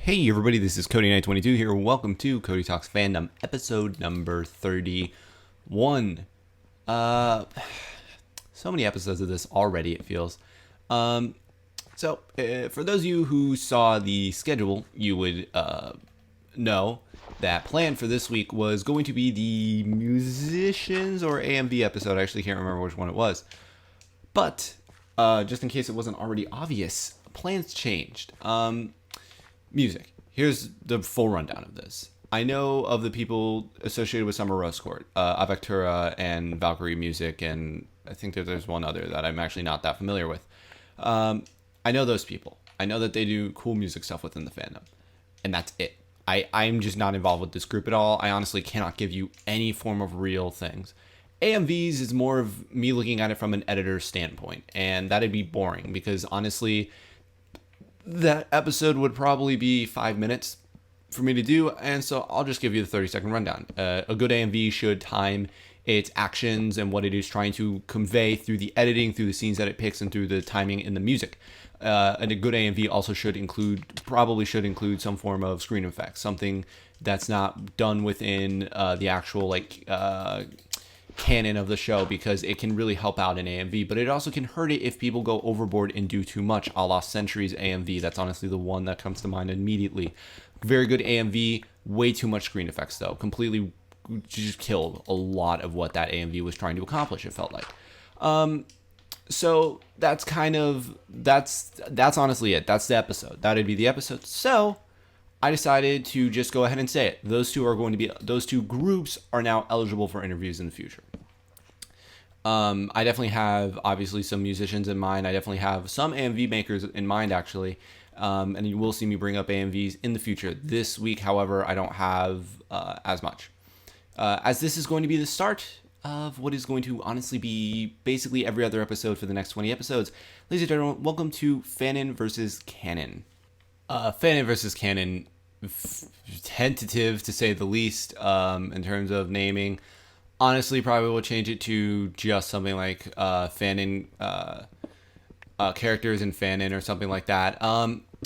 Hey everybody, this is Cody922 here. Welcome to Cody Talks Fandom, episode number 31. So many episodes of this already, it feels. For those of you who saw the schedule, you would know that plan for this week was going to be the musicians or AMV episode. I actually can't remember which one it was. But, just in case it wasn't already obvious, plans changed. Music. Here's the full rundown of this. I know of the people associated with Summer Rose Court, Avectura and Valkyrie Music, and I think that there's one other that I'm actually not that familiar with. I know those people. I know that they do cool music stuff within the fandom, and that's it. I'm just not involved with this group at all. I honestly cannot give you any form of real things. AMVs is more of me looking at it from an editor's standpoint, and that'd be boring because honestly, that episode would probably be 5 minutes for me to do, and so I'll just give you the 30-second rundown. A good AMV should time its actions and what it is trying to convey through the editing, through the scenes that it picks, and through the timing in the music. And a good AMV also should include some form of screen effects, something that's not done within the actual canon of the show, because it can really help out an AMV, but it also can hurt it if people go overboard and do too much, a la Century's AMV. That's honestly the one that comes to mind immediately. Very good AMV, way too much screen effects though. Completely just killed a lot of what that AMV was trying to accomplish, it felt like. So that's honestly it. That's the episode. That'd be the episode. So I decided to just go ahead and say it. Those two groups are now eligible for interviews in the future. I definitely have obviously some musicians in mind. I definitely have some AMV makers in mind actually. And you will see me bring up AMVs in the future. This week, however, I don't have as much. As this is going to be the start of what is going to honestly be basically every other episode for the next 20 episodes. Ladies and gentlemen, welcome to Fandom versus Canon. Fandom versus Canon, tentative to say the least in terms of naming. Honestly, probably will change it to just something like Fandom characters in Fandom or something like that.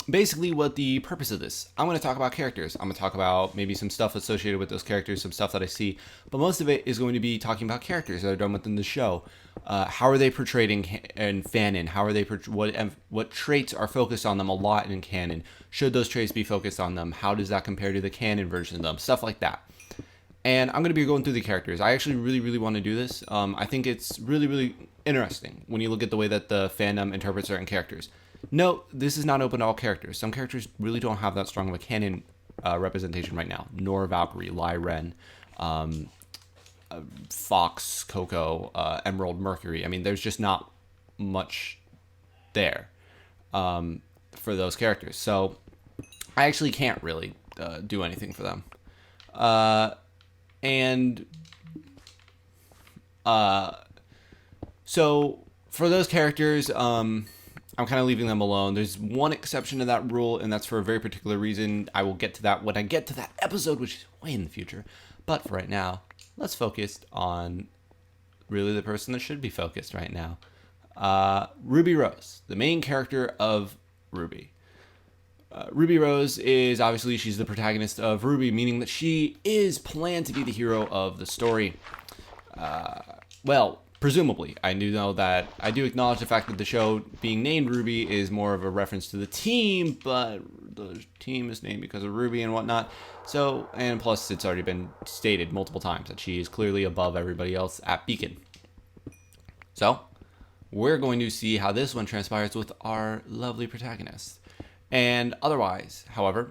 Basically, what the purpose of this, I'm going to talk about characters. I'm going to talk about maybe some stuff associated with those characters, some stuff that I see, but most of it is going to be talking about characters that are done within the show. How are they portrayed in Fandom? How are they what traits are focused on them a lot in canon? Should those traits be focused on them? How does that compare to the canon version of them? Stuff like that. And I'm going to be going through the characters. I actually really want to do this. I think it's really interesting when you look at the way that the fandom interprets certain characters. No, this is not open to all characters. Some characters really don't have that strong of a canon representation right now. Nor Valkyrie, Lai Ren, Fox, Coco, Emerald, Mercury. I mean, there's just not much there for those characters. So I actually can't really do anything for them. So for those characters, I'm kind of leaving them alone. There's one exception to that rule, and that's for a very particular reason. I will get to that when I get to that episode, which is way in the future. But for right now, let's focus on really the person that should be focused right now. Ruby Rose, the main character of RWBY. Ruby Rose is obviously, she's the protagonist of RWBY, meaning that she is planned to be the hero of the story. Presumably. I do know that, I do acknowledge the fact that the show being named RWBY is more of a reference to the team, but the team is named because of Ruby and whatnot. So, and plus it's already been stated multiple times that she is clearly above everybody else at Beacon. So, we're going to see how this one transpires with our lovely protagonist. And otherwise, however,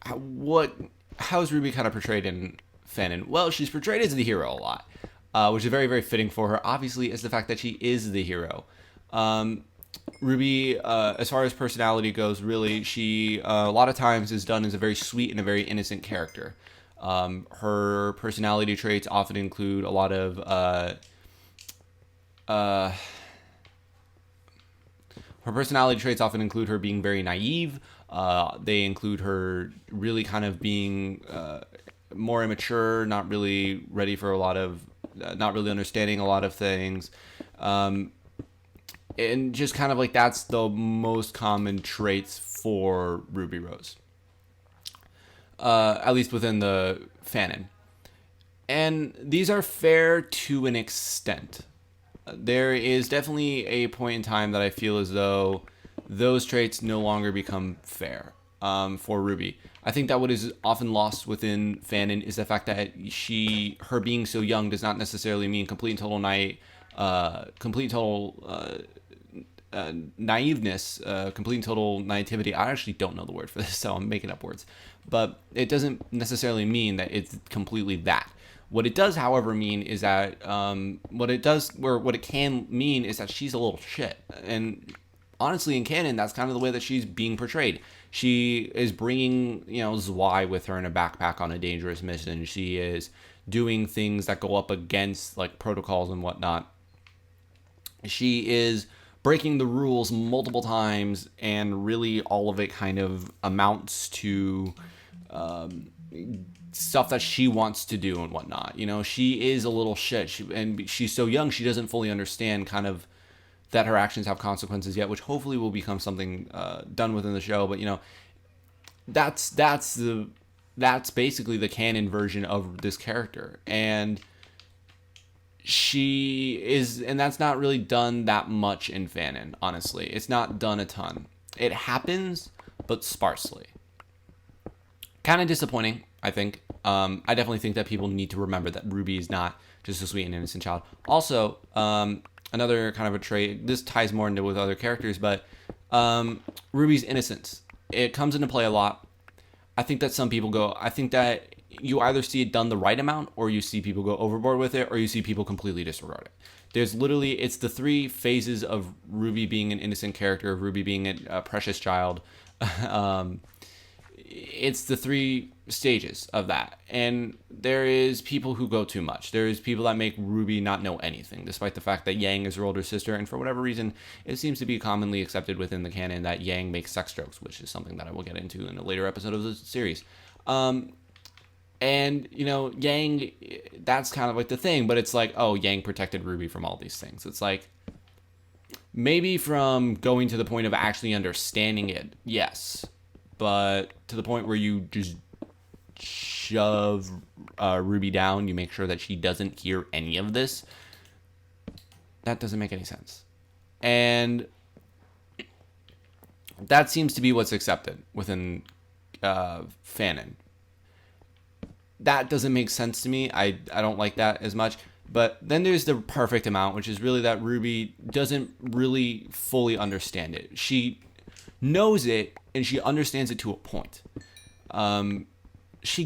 how is RWBY kind of portrayed in Fandom? Well, she's portrayed as the hero a lot. Which is very fitting for her, obviously, is the fact that she is the hero. RWBY, as far as personality goes, really, she a lot of times is done as a very sweet and a very innocent character. Her personality traits often include a lot of her personality traits often include her being very naive. They include her really kind of being more immature, not really ready for not really understanding a lot of things. And just kind of like that's the most common traits for Ruby Rose. at least within the Fandom. And these are fair to an extent. There is definitely a point in time that I feel as though those traits no longer become fair for RWBY. I think that what is often lost within Fandom is the fact that her being so young does not necessarily mean complete and total naiveness, complete and total naivety. I actually don't know the word for this, so I'm making up words. But it doesn't necessarily mean that it's completely that. What it does, however, mean is that what it can mean is that she's a little shit. And honestly, in canon, that's kind of the way that she's being portrayed. She is bringing, Zwei with her in a backpack on a dangerous mission. She is doing things that go up against like protocols and whatnot. She is breaking the rules multiple times, and really all of it kind of amounts to stuff that she wants to do and whatnot. She is a little shit, and she's so young, she doesn't fully understand kind of that her actions have consequences yet, which hopefully will become something done within the show. But that's basically the canon version of this character, and that's not really done that much in Fandom. Honestly, it's not done a ton. It happens, but sparsely. Kind of disappointing, I think. I definitely think that people need to remember that RWBY is not just a sweet and innocent child. Also, another kind of a trait, this ties more into with other characters, but RWBY's innocence. It comes into play a lot. I think that you either see it done the right amount, or you see people go overboard with it, or you see people completely disregard it. It's the three phases of RWBY being an innocent character, of RWBY being a precious child. It's the three stages of that. And there is people who go too much. There is people that make RWBY not know anything, despite the fact that Yang is her older sister. And for whatever reason, it seems to be commonly accepted within the canon that Yang makes sex jokes, which is something that I will get into in a later episode of the series. Yang, that's kind of like the thing, but it's like, oh, Yang protected RWBY from all these things. It's like, maybe from going to the point of actually understanding it, yes. But to the point where you just shove RWBY down, you make sure that she doesn't hear any of this, that doesn't make any sense. And that seems to be what's accepted within Fandom. That doesn't make sense to me. I don't like that as much. But then there's the perfect amount, which is really that RWBY doesn't really fully understand it. She knows it, and she understands it to a point. It's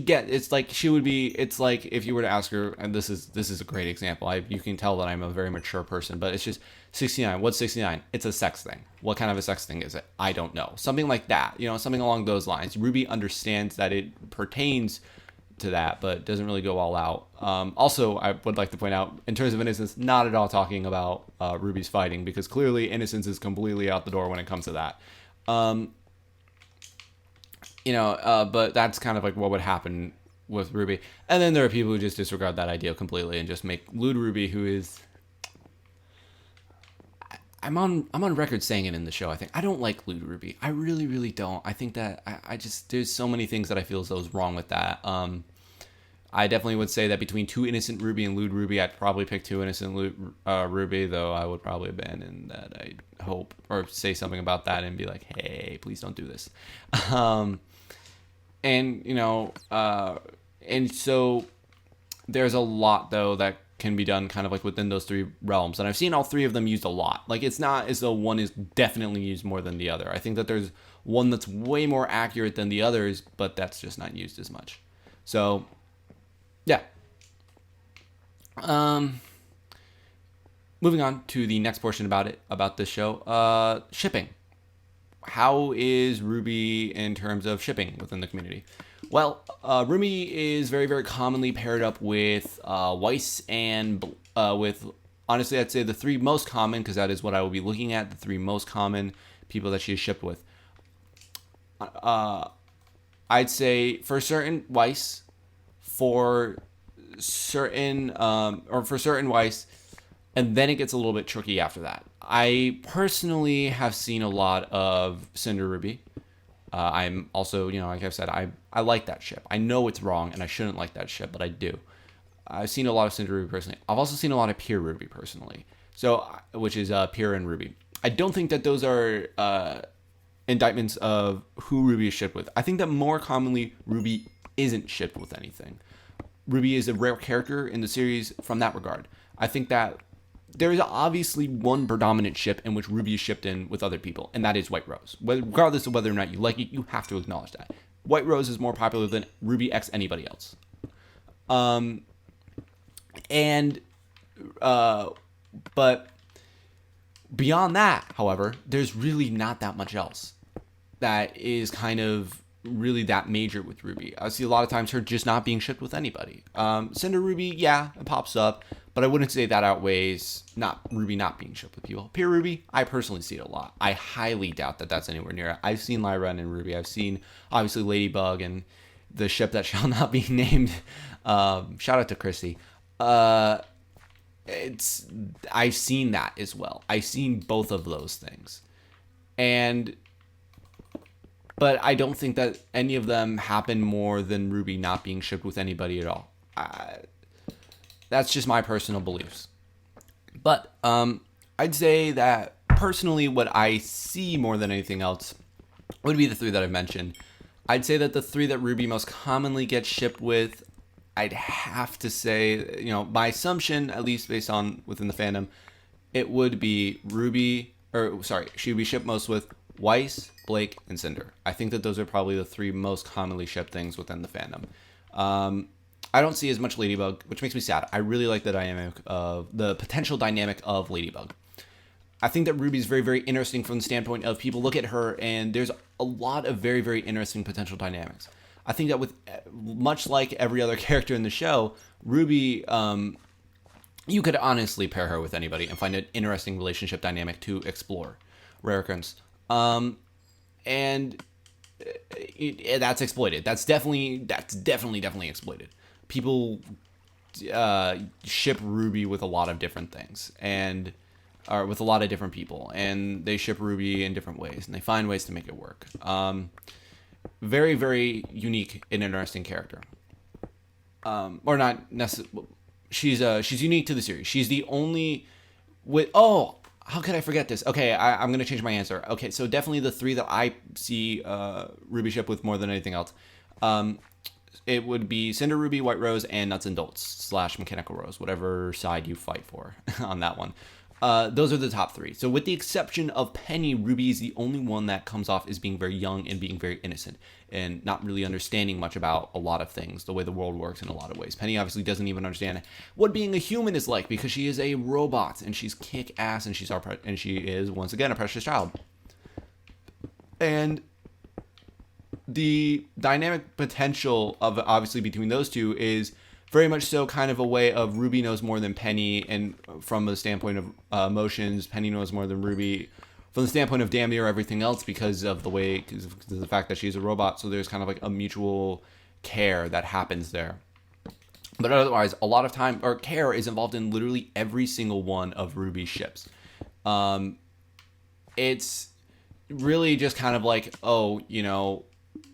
like if you were to ask her, and this is a great example. You can tell that I'm a very mature person, but it's just 69. What's 69? It's a sex thing. What kind of a sex thing is it? I don't know. Something like that. Something along those lines. RWBY understands that it pertains to that, but doesn't really go all out. Also, I would like to point out, in terms of innocence, not at all talking about RWBY's fighting, because clearly innocence is completely out the door when it comes to that. But that's kind of like what would happen with RWBY. And then there are people who just disregard that idea completely and just make lewd RWBY, who is... I'm on record saying it in the show. I think I don't like lewd RWBY. I really, really don't. I think that I just, there's so many things that I feel as though is wrong with that. I definitely would say that between Too Innocent RWBY and Lewd RWBY, I'd probably pick Too Innocent RWBY, though I would probably abandon that, I hope, or say something about that and be like, hey, please don't do this. And so there's a lot, though, that can be done kind of like within those three realms. And I've seen all three of them used a lot. Like, it's not as though one is definitely used more than the other. I think that there's one that's way more accurate than the others, but that's just not used as much. So, yeah. Moving on to the next portion about this show. Shipping. How is RWBY in terms of shipping within the community? Well, RWBY is very, very commonly paired up with Weiss and with, honestly, I'd say the three most common, because that is what I will be looking at, the three most common people that she is shipped with. I'd say for certain Weiss, for certain Weiss, and then it gets a little bit tricky after that. I personally have seen a lot of Cinder RWBY. I'm also, like I've said, I like that ship. I know it's wrong and I shouldn't like that ship, but I do. I've seen a lot of Cinder RWBY personally. I've also seen a lot of Pure RWBY personally. So, which is Pure and RWBY. I don't think that those are indictments of who RWBY is shipped with. I think that more commonly RWBY isn't shipped with anything. RWBY is a rare character in the series from that regard. I think that there is obviously one predominant ship in which RWBY is shipped in with other people, and that is White Rose. Regardless of whether or not you like it, you have to acknowledge that. White Rose is more popular than RWBY x anybody else. But beyond that, however, there's really not that much else that is kind of really that major with RWBY. I see a lot of times her just not being shipped with anybody. Cinder RWBY, yeah, it pops up, but I wouldn't say that outweighs RWBY not being shipped with people. Pure RWBY, I personally see it a lot. I highly doubt that that's anywhere near it. I've seen Lyra and RWBY. I've seen, obviously, Ladybug and the ship that shall not be named. Shout out to Chrissy. I've seen that as well. I've seen both of those things. But I don't think that any of them happen more than RWBY not being shipped with anybody at all. That's just my personal beliefs. But I'd say that personally what I see more than anything else would be the three that I've mentioned. I'd say that the three that RWBY most commonly gets shipped with, I'd have to say, my assumption, at least based on within the fandom, it would be she would be shipped most with Weiss, Blake, and Cinder. I think that those are probably the three most commonly shipped things within the fandom. I don't see as much Ladybug, which makes me sad. I really like the potential dynamic of Ladybug. I think that RWBY is very, very interesting from the standpoint of people look at her and there's a lot of very, very interesting potential dynamics. I think that with much like every other character in the show, RWBY, you could honestly pair her with anybody and find an interesting relationship dynamic to explore. Rare occurrence. And that's exploited. That's definitely exploited. People ship RWBY with a lot of different things or with a lot of different people, and they ship RWBY in different ways, and they find ways to make it work. Very, very unique and interesting character. Or not necessarily. She's unique to the series. She's the only how could I forget this? Okay, I'm going to change my answer. Okay, so definitely the three that I see RWBY ship with more than anything else. It would be Cinder RWBY, White Rose, and Nuts and Dolts / Mechanical Rose, whatever side you fight for on that one. Those are the top three. So with the exception of Penny, RWBY is the only one that comes off as being very young and being very innocent and not really understanding much about a lot of things, the way the world works in a lot of ways. Penny obviously doesn't even understand what being a human is like because she is a robot and she's kick-ass and she is, once again, a precious child. And the dynamic potential of obviously between those two is very much so kind of a way of RWBY knows more than Penny, and from the standpoint of emotions, Penny knows more than RWBY. From the standpoint of damn near everything else because of the fact that she's a robot, so there's kind of like a mutual care that happens there. But otherwise, a lot of time, or care is involved in literally every single one of RWBY's ships. It's really just kind of like,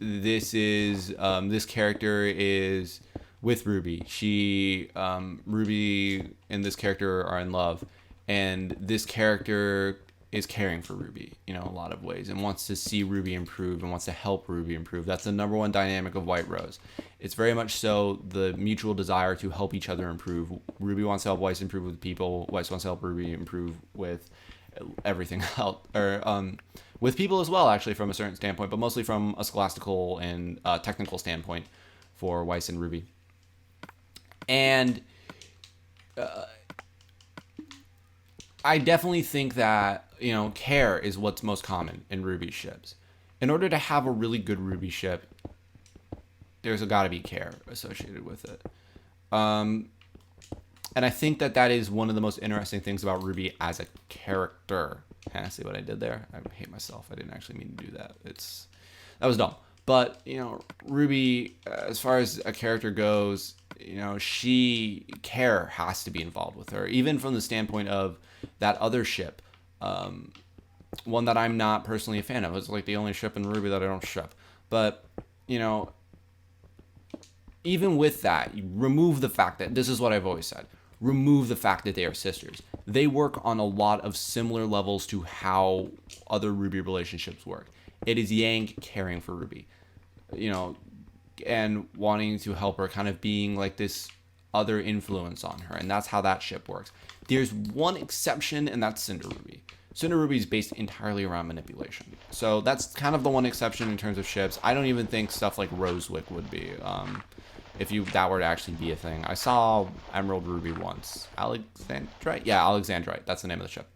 this character is with RWBY. RWBY and this character are in love, and this character is caring for RWBY, a lot of ways, and wants to see RWBY improve and wants to help RWBY improve. That's the number one dynamic of White Rose. It's very much so the mutual desire to help each other improve. RWBY wants to help Weiss improve with people. Weiss wants to help RWBY improve with everything else, or with people as well, actually, from a certain standpoint, but mostly from a scholastical and technical standpoint for Weiss and RWBY. And I definitely think that, care is what's most common in RWBY ships. In order to have a really good RWBY ship, there's got to be care associated with it. And I think that is one of the most interesting things about RWBY as a character. See what I did there? I hate myself. I didn't actually mean to do that. That was dumb. But, RWBY, as far as a character goes, care has to be involved with her. Even from the standpoint of that other ship, one that I'm not personally a fan of. It's like the only ship in RWBY that I don't ship. But, you know, even with that, you remove the fact that, this is what I've always said, remove the fact that they are sisters. They work on a lot of similar levels to how other RWBY relationships work. It is Yang caring for Ruby, you know, and wanting to help her, kind of being like this other influence on her. And that's how that ship works. There's one exception, and that's Cinder RWBY. Cinder RWBY is based entirely around manipulation. So that's kind of the one exception in terms of ships. I don't even think stuff like Rosewick would be, if that were to actually be a thing. I saw Emerald RWBY once. Alexandrite? Yeah, Alexandrite. That's the name of the ship.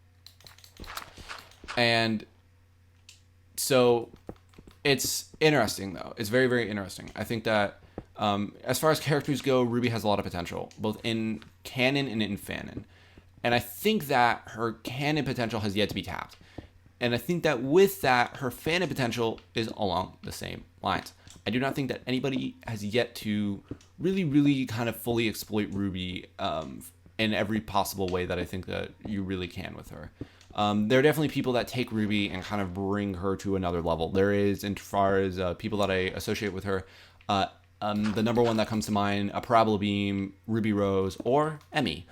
And so it's interesting, though. It's very, very interesting. I think that as far as characters go, RWBY has a lot of potential, both in canon and in fanon. And I think that her canon potential has yet to be tapped. And I think that with that, her fanon potential is along the same lines. I do not think that anybody has yet to really, really kind of fully exploit RWBY in every possible way that I think that you really can with her. There are definitely people that take RWBY and kind of bring her to another level. There is, as far as people that I associate with her, the number one that comes to mind, a Parabola Beam, Ruby Rose, or Emmy.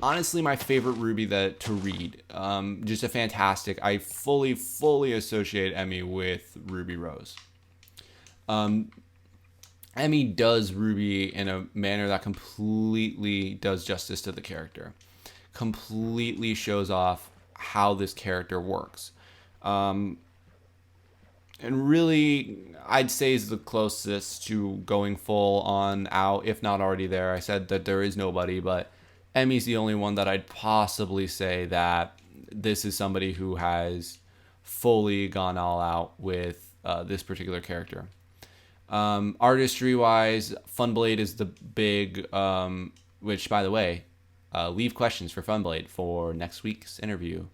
Honestly, my favorite RWBY to read. Just a fantastic. I fully associate Emmy with Ruby Rose. Emmy does RWBY in a manner that completely does justice to the character. Completely shows off how this character works. And really, I'd say is the closest to going full on out, if not already there. I said that there is nobody, but Emmy's the only one that I'd possibly say that this is somebody who has fully gone all out with this particular character. Artistry-wise, Funblade is the big, which, by the way, leave questions for Funblade for next week's interview.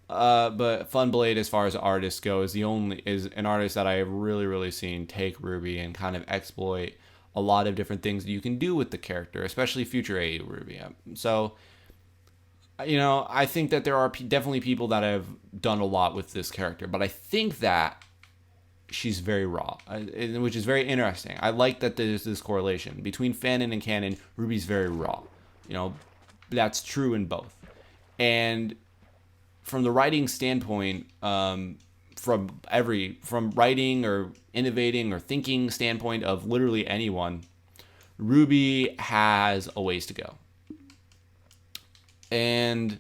But Funblade, as far as artists go, is an artist that I have really seen take RWBY and kind of exploit a lot of different things that you can do with the character, especially future AU RWBY. So, you know, I think that there are definitely people that have done a lot with this character, but I think that she's very raw, which is very interesting. I like that there's this correlation between fanon and canon. RWBY's very raw. You know, that's true in both. And from the writing standpoint, from writing or innovating or thinking standpoint of literally anyone, RWBY has a ways to go. And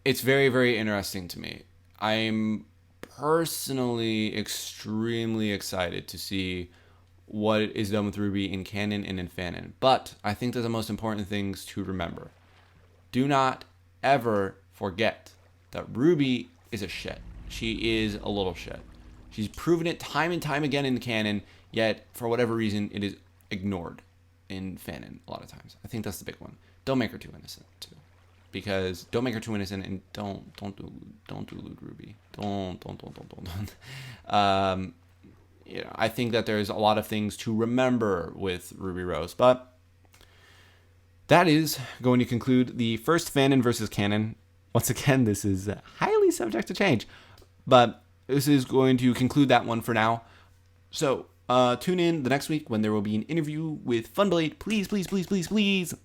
it's very, very interesting to me. I'm personally extremely excited to see what is done with RWBY in canon and in fanon. But I think that the most important things to remember: do not ever forget that RWBY is a shit. She is a little shit. She's proven it time and time again in canon, yet for whatever reason it is ignored in fanon a lot of times. I think that's the big one. Don't make her too innocent too, because don't make her too innocent, and don't delude RWBY. Don't. You know, I think that there's a lot of things to remember with Ruby Rose, but that is going to conclude the first fanon versus canon. Once again, this is highly subject to change, but this is going to conclude that one for now. So tune in the next week when there will be an interview with Funblade. Please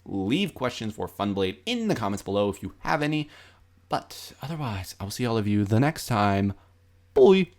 leave questions for Funblade in the comments below if you have any. But otherwise, I will see all of you the next time. Bye.